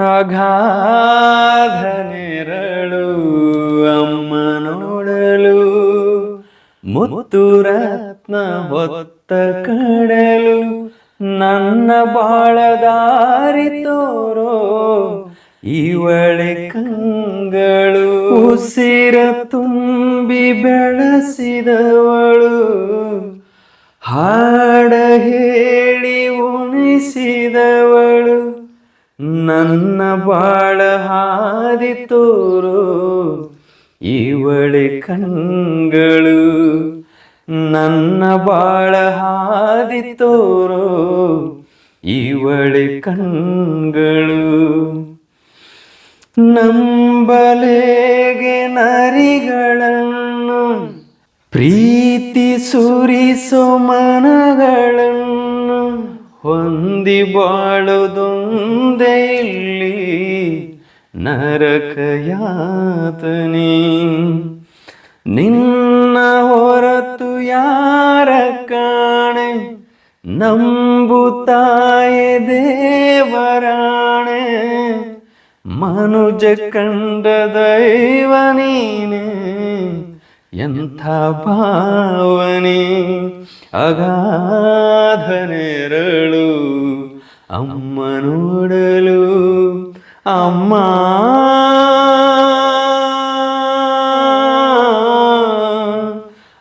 ಅಗಾಧ ನೆರಳು ಅಮ್ಮ ನೋಡಲು, ಮುತ್ತು ರತ್ನ ಹೊತ್ತ ಕಡಲು, ನನ್ನ ಬಾಳ ದಾರಿ ತೋರೋ ಇವಳೆ ಕಂಗಳು. ಉಸಿರ ತುಂಬಿ ಬೆಳೆಸಿದವಳು, ಹಾಡ ಹೇಳಿ ಉಣಿಸಿದವಳು, ನನ್ನ ಬಾಳ ಹಾದಿ ತೋರೋ ಇವಳೆ ಕಣ್ಗಳು. ನನ್ನ ಬಾಳ ಹಾದಿ ತೋರೋ ಇವಳೆ ಕಣ್ಗಳು. ನಂಬಲೇಗೆ ನರಿಗಳನ್ನು, ಪ್ರೀತಿ ಸುರಿಸೋ ಮನಗಳನ್ನು, ಹೊಂದಿ ಬಾಳುದೊಂದೇ ಇಲ್ಲಿ ನರಕ ಯಾತನೆ. ನಿನ್ನ ಹೊರತು ಯಾರ ಕಾಣೆ, ನಂಬುತ್ತಾಯೆ ದೇವರಾಣೆ, ಮನುಜ ಕಂಡ ದೈವ ನೀನೆ, ಎಂಥ ಭಾವನೆ. ಅಗಾಧ ನೆರಳು ಅಮ್ಮ ನೋಡಲು, ಅಮ್ಮ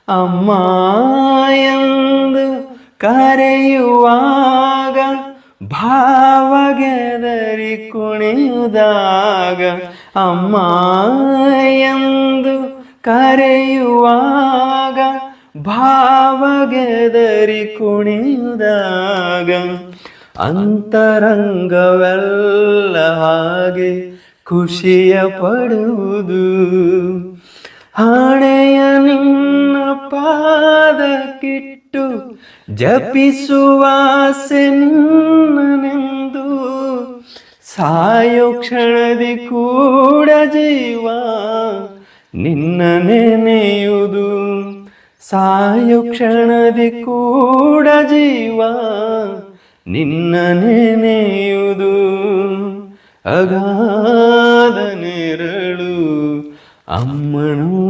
ಅಮ್ಮ ಎಂದು ಕರೆಯುವಾಗ, ಭಾವಗೆದರಿ ಕುಣಿಯುವಾಗ. ಅಮ್ಮ ಎಂದು ಕರೆಯುವಾಗ, ಭಾವಗೆದರಿ ಕುಣಿಯುವಾಗ. ಅಂತರಂಗವೆಲ್ಲ ಹಾಗೆ ಖುಷಿಯ ಪಡುವುದು, ಹಣೆಯ ನಿನ್ನ ಪಾದಕ್ಕಿಟ್ಟು ಜಪಿಸುವಾಸೆ ನಿನ್ನನೆಂದು. ಸಾಯೋ ಕ್ಷಣದಿ ಕೂಡ ಜೀವ ನಿನ್ನ ನೆನೆಯುವುದು, ಸಾಯೋ ಕ್ಷಣದಿ ಕೂಡ ಜೀವ ನಿನ್ನ ನೆನೆಯುವುದು. ಅಗಾಧ ನೆರಳು ಅಮ್ಮ ನೋಡಲು.